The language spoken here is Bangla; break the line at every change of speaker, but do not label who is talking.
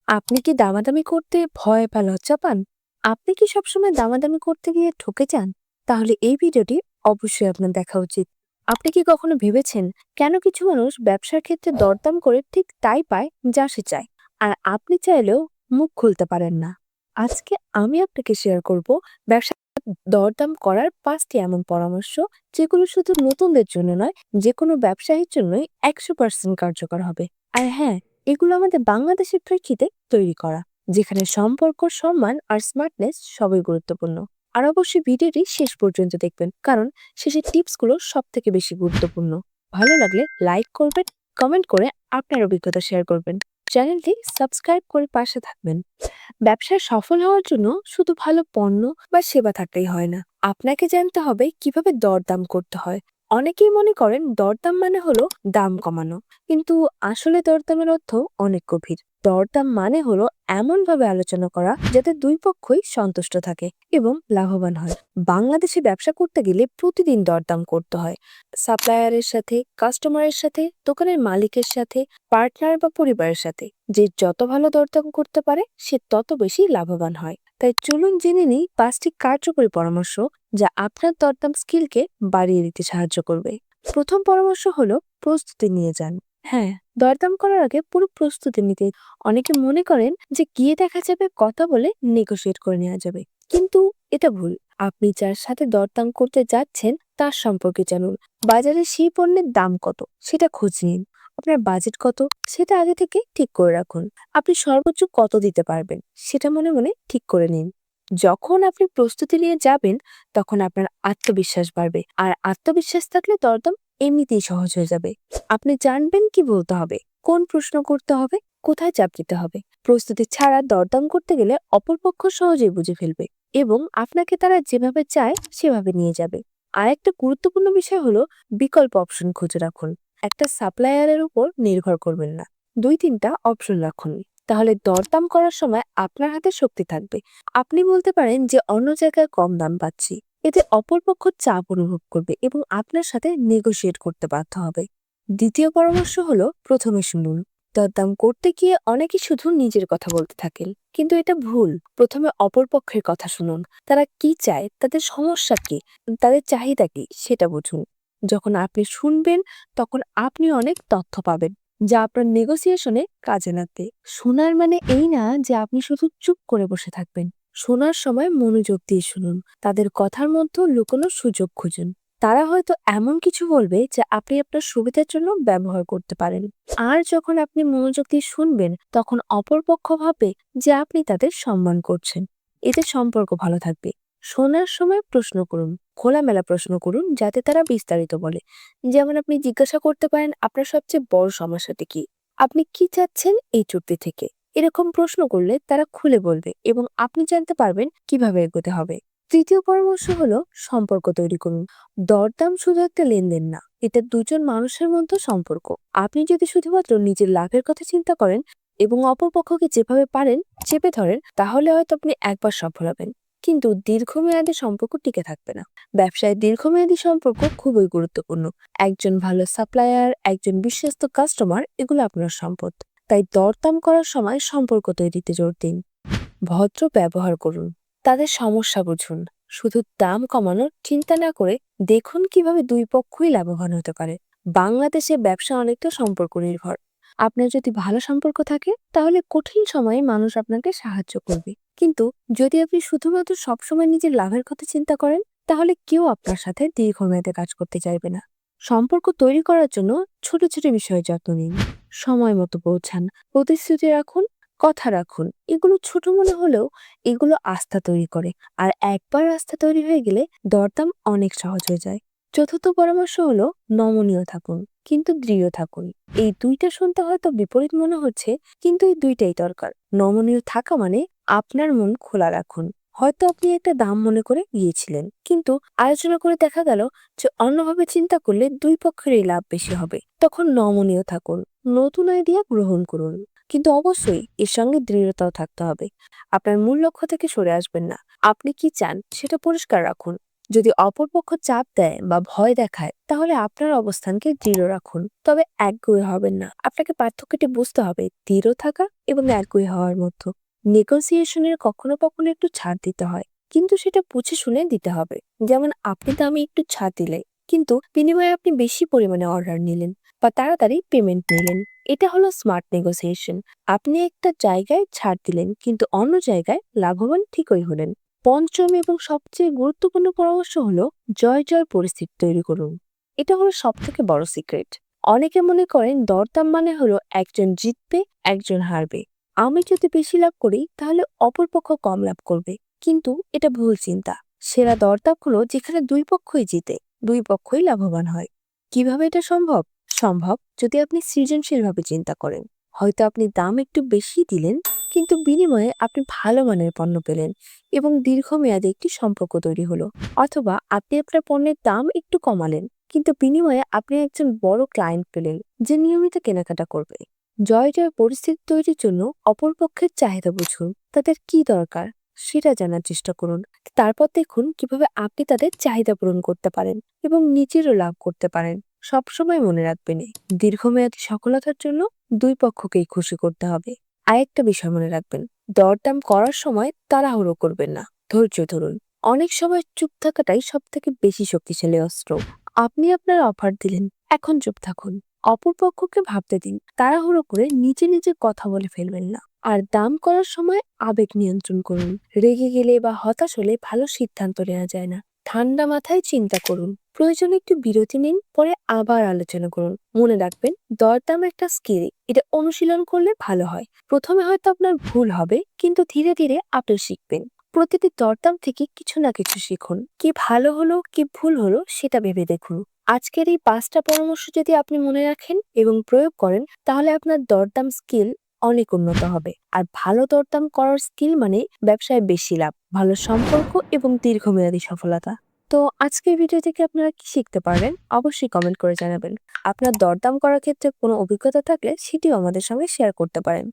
আপনি কি দামাদামি করতে ভয় বা লজ্জা পান? আপনি কি সবসময় দামাদামি করতে গিয়ে ঠকে যান? তাহলে এই ভিডিওটি অবশ্যই আপনার দেখা উচিত। আপনি কি কখনো ভেবেছেন কেন কিছু মানুষ ব্যবসার ক্ষেত্রে দরদাম করে ঠিক তাই পায় যা সে চায়, আর আপনি চাইলেও মুখ খুলতে পারেন না? আজকে আমি আপনাকে শেয়ার করব ব্যবসা দরদাম করার 5টি এমন পরামর্শ, যেগুলো শুধু নতুনদের জন্য নয়, যে কোনো ব্যবসায়ীর জন্যই 100% কার্যকর হবে। আর হ্যাঁ, এগুলো আমাদের বাংলাদেশের প্রেক্ষিতে তৈরি করা, যেখানে সম্পর্ক, সম্মান আর স্মার্টনেস সবই গুরুত্বপূর্ণ। আর অবশ্যই ভিডিওটি শেষ পর্যন্ত দেখবেন, কারণ শেষের টিপসগুলো সব থেকে বেশি গুরুত্বপূর্ণ। ভালো লাগলে লাইক করবেন, কমেন্ট করে আপনার অভিজ্ঞতা শেয়ার করবেন, চ্যানেলটি সাবস্ক্রাইব করে পাশে থাকবেন। ব্যবসায় সফল হওয়ার জন্য শুধু ভালো পণ্য বা সেবা থাকলেই হয় না, আপনাকে জানতে হবে কিভাবে দরদাম করতে হয়। অনেকেই মনে করেন দরদাম মানে হলো দাম কমানো, কিন্তু আসলে দরদামের অর্থ অনেক গভীর। দরদাম মানে হলো এমন ভাবে আলোচনা করা যাতে দুই পক্ষই সন্তুষ্ট থাকে এবং লাভবান হয়। বাংলাদেশে ব্যবসা করতে গেলে প্রতিদিন দরদাম করতে হয়, সাপ্লায়ারের সাথে, কাস্টমারের সাথে, দোকানের মালিকের সাথে, পার্টনার বা পরিবারের সাথে। যে যত ভালো দরদাম করতে পারে সে তত বেশি লাভবান হয়। তাই চলুন জেনে নিই 5টি কার্যকরী পরামর্শ, যা আপনার দরদাম স্কিলকে বাড়িয়ে দিতে সাহায্য করবে। প্রথম পরামর্শ হলো প্রস্তুতি নিয়ে যান। হ্যাঁ, দরদাম করার আগে পুরো প্রস্তুতি নিতে। অনেকে মনে করেন যে গিয়ে দেখা যাবে, কথা বলে নেগোশিয়েট করে নেওয়া যাবে, কিন্তু এটা ভুল। আপনি যার সাথে দরদাম করতে যাচ্ছেন তার সম্পর্কে জানুন। বাজারে সেই পণ্যের দাম কত সেটা খোঁজ নিন। আপনার বাজেট কত সেটা আগে থেকে ঠিক করে রাখুন। আপনি সর্বোচ্চ কত দিতে পারবেন সেটা মনে মনে ঠিক করে নিন। যখন আপনি প্রস্তুতি নিয়ে যাবেন, তখন আপনার আত্মবিশ্বাস বাড়বে, আর আত্মবিশ্বাস থাকলে দরদাম এমনিতেই সহজ হয়ে যাবে। আপনি জানবেন কি বলতে হবে, কোন প্রশ্ন করতে হবে, কোথায় চাপ দিতে হবে। প্রস্তুতি ছাড়া দরদাম করতে গেলে অপরপক্ষ সহজেই বুঝে ফেলবে এবং আপনাকে তারা যেভাবে চায় সেভাবে নিয়ে যাবে। আর একটা গুরুত্বপূর্ণ বিষয় হলো বিকল্প অপশন খুঁজে রাখুন। একটা সাপ্লায়ারের উপর নির্ভর করবেন না, 2-3টা অপশন রাখুন। তাহলে দরদাম করার সময় আপনার হাতে শক্তি থাকবে। আপনি বলতে পারেন যে অন্য জায়গায় কম দাম পাচ্ছি। এতে অপরপক্ষ চাপ অনুভব করবে এবং আপনার সাথে নেগোশিয়েট করতে বাধ্য হবে। দ্বিতীয় পরামর্শ হলো প্রথমে শুনুন। দরদাম করতে গিয়ে অনেকে শুধু নিজের কথা বলতে থাকেন, কিন্তু এটা ভুল। প্রথমে অপরপক্ষের কথা শুনুন। তারা কি চায়, তাদের সমস্যা কি, তাদের চাহিদা কি সেটা বুঝুন। যখন আপনি শুনবেন, তখন আপনি অনেক তথ্য পাবেন, যা আপনার নেগোসিয়েশনে কাজে লাগবে। শোনার মানে এই না যে আপনি শুধু চুপ করে বসে থাকবেন। শোনার সময় মনোযোগ দিয়ে শুনুন। তাদের কথার মধ্যে লুকোনো সুযোগ খুঁজুন। তারা হয়তো এমন কিছু বলবে যা আপনি আপনার সুবিধার জন্য ব্যবহার করতে পারেন। আর যখন আপনি মনোযোগ দিয়ে শুনবেন, তখন অপরপক্ষ ভাবে যে আপনি তাদের সম্মান করছেন। এতে সম্পর্ক ভালো থাকবে। শোনার সময় প্রশ্ন করুন, খোলামেলা প্রশ্ন করুন, যাতে তারা বিস্তারিত বলে। যেমন আপনি জিজ্ঞাসা করতে পারেন, আপনার সবচেয়ে বড় সমস্যাটি কি, আপনি কি চাচ্ছেন এই চুক্তি থেকে। এরকম প্রশ্ন করলে তারা খুলে বলবে এবং আপনি জানতে পারবেন কিভাবে এগোতে হবে। তৃতীয় পরামর্শ হলো সম্পর্ক তৈরি করুন। দরদাম শুধু একটা লেনদেন না, এটা দুজন মানুষের মধ্যে সম্পর্ক। আপনি যদি শুধুমাত্র নিজের লাভের কথা চিন্তা করেন এবং অপরপক্ষকে যেভাবে পারেন চেপে ধরেন, তাহলে হয়তো আপনি একবার সফল হবেন, কিন্তু দীর্ঘমেয়াদী সম্পর্ক টিকে থাকবে না। ব্যবসায় দীর্ঘমেয়াদী সম্পর্ক খুবই গুরুত্বপূর্ণ। একজন ভালো সাপ্লায়ার, একজন বিশ্বস্ত কাস্টমার, এগুলো আপনার সম্পদ। তাই দরদাম করার সময় সম্পর্ক তৈরিতে জোর দিন। ভদ্র ব্যবহার করুন, তাদের সমস্যা বুঝুন। শুধু দাম কমানোর চিন্তা না করে দেখুন কিভাবে দুই পক্ষই লাভবান হতে পারে। বাংলাদেশে ব্যবসা অনেকটা সম্পর্ক নির্ভর। আপনার যদি ভালো সম্পর্ক থাকে, তাহলে কঠিন সময়ে মানুষ আপনাকে সাহায্য করবে। কিন্তু যদি আপনি শুধুমাত্র সবসময় নিজের লাভের কথা চিন্তা করেন, তাহলে কেউ আপনার সাথে দীর্ঘমেয়াদে কাজ করতে চাইবে না। সম্পর্ক তৈরি করার জন্য ছোট ছোট বিষয়ে যত্ন নিন। সময় মতো পৌঁছান, প্রতিশ্রুতি রাখুন, কথা রাখুন। এগুলো ছোট মনে হলেও এগুলো আস্থা তৈরি করে। আর একবার আস্থা তৈরি হয়ে গেলে দরদাম অনেক সহজ হয়ে যায়। চতুর্থ পরামর্শ হলো নমনীয় থাকুন, কিন্তু দৃঢ় থাকুন। এই দুইটা শুনতে হয়তো বিপরীত মনে হচ্ছে, কিন্তু এই দুইটাই দরকার। নমনীয় থাকা মানে আপনার মন খোলা রাখুন। হয়তো আপনি একটা দাম মনে করে গিয়েছিলেন, কিন্তু আলোচনা করে দেখা গেল যে অন্যভাবে চিন্তা করলে দুই পক্ষেরই লাভ বেশি হবে। তখন নমনীয় থাকুন, নতুন আইডিয়া গ্রহণ করুন, কিন্তু অবশ্যই এর সঙ্গে দৃঢ়তাও থাকতে হবে। আপনার মূল লক্ষ্য থেকে সরে আসবেন না। আপনি কি চান সেটা পরিষ্কার রাখুন। যদি অপরপক্ষ চাপ দেয় বা ভয় দেখায় তাহলে আপনার অবস্থানকে দৃঢ় রাখুন, তবে একগুঁয়ে হবেন না। আপনাকে পার্থক্যটি বুঝতে হবে দৃঢ় থাকা এবং একগুঁয়ে হওয়ার মধ্যে। নেগোসিয়েশনের কখনো কখনো একটু ছাড় দিতে হয়, কিন্তু সেটা বুঝে শুনে দিতে হবে। যেমন আপনি দামে একটু ছাড় দিলে কিন্তু বিনিময়ে আপনি বেশি পরিমাণে অর্ডার নিলেন বা তাড়াতাড়ি পেমেন্ট নিলেন, এটা হলো স্মার্ট নেগোসিয়েশন। আপনি একটা জায়গায় ছাড় দিলেন কিন্তু অন্য জায়গায় লাভবান ঠিকই হলেন। পঞ্চম এবং সবচেয়ে গুরুত্বপূর্ণ পরামর্শ হলো জয় জয় পরিস্থিতি তৈরি করুন। এটা হলো সব থেকে বড় সিক্রেট। অনেকে মনে করেন দরদাম মানে হলো একজন জিতবে একজন হারবে। আমি যদি বেশি লাভ করি তাহলে অপরপক্ষ কম লাভ করবে, কিন্তু এটা ভুল চিন্তা। সেরা দরদাম হলো যেখানে দুই পক্ষই জিতে, দুই পক্ষই লাভবান হয়। কিভাবে এটা সম্ভব? সম্ভব যদি আপনি সৃজনশীলভাবে চিন্তা করেন। হয়তো আপনি দাম একটু বেশি দিলেন, কিন্তু বিনিময়ে আপনি ভালো মানের পণ্য পেলেন এবং দীর্ঘমেয়াদে একটি সম্পর্ক তৈরি হলো। অথবা আপনি আপনার পণ্যের দাম একটু কমালেন, কিন্তু বিনিময়ে আপনি একজন বড় ক্লায়েন্ট পেলেন যে নিয়মিত কেনাকাটা করবে। জয় জয় পরিস্থিতি তৈরির জন্য অপরপক্ষের চাহিদা বুঝুন, তাদের কি দরকার সেটা জানার চেষ্টা করুন। তারপর দেখুন কিভাবে আপনি তাদের চাহিদা পূরণ করতে পারেন এবং নিজেরও লাভ করতে পারেন। সবসময় মনে রাখবেন, দীর্ঘমেয়াদী সফলতার জন্য দুই পক্ষকেই খুশি করতে হবে। আরেকটা বিষয় মনে রাখবেন, দরদাম করার সময় তাড়াহুড়ো করবেন না, ধৈর্য ধরুন। অনেক সময় চুপ থাকাটাই সব থেকে বেশি শক্তিশালী অস্ত্র। আপনি আপনার অফার দিলেন, এখন চুপ থাকুন। অপর পক্ষকে ভাবতে দিন, তাড়াহুড়ো করে নিজে নিজে কথা বলে ফেলবেন না। আর দাম করার সময় আবেগ নিয়ন্ত্রণ করুন। রেগে গেলে বা হতাশ হলে ভালো সিদ্ধান্ত নেওয়া যায় না। ঠান্ডা মাথায় চিন্তা করুন, প্রয়োজনে একটু বিরতি নিন, পরে আবার আলোচনা করুন। মনে রাখবেন, দরদাম একটা স্কিল, এটা অনুশীলন করলে ভালো হয়। প্রথমে হয়তো আপনার ভুল হবে, কিন্তু ধীরে ধীরে আপনি শিখবেন। প্রতিটি দরদাম থেকে কিছু না কিছু শিখুন। কি ভালো হলো কি ভুল হলো সেটা ভেবে দেখুন। আজকের এই 5টা পরামর্শ যদি আপনি মনে রাখেন এবং প্রয়োগ করেন তাহলে আপনার দরদাম স্কিল অনেক উন্নত হবে। আর ভালো দরদাম করার স্কিল মানে ব্যবসায় বেশি লাভ, ভালো সম্পর্ক এবং দীর্ঘমেয়াদী সফলতা। তো আজকের ভিডিও থেকে আপনারা কি শিখতে পারলেন অবশ্যই কমেন্ট করে জানাবেন। আপনার দরদাম করার ক্ষেত্রে কোনো অভিজ্ঞতা থাকলে সেটিও আমাদের সঙ্গে শেয়ার করতে পারেন।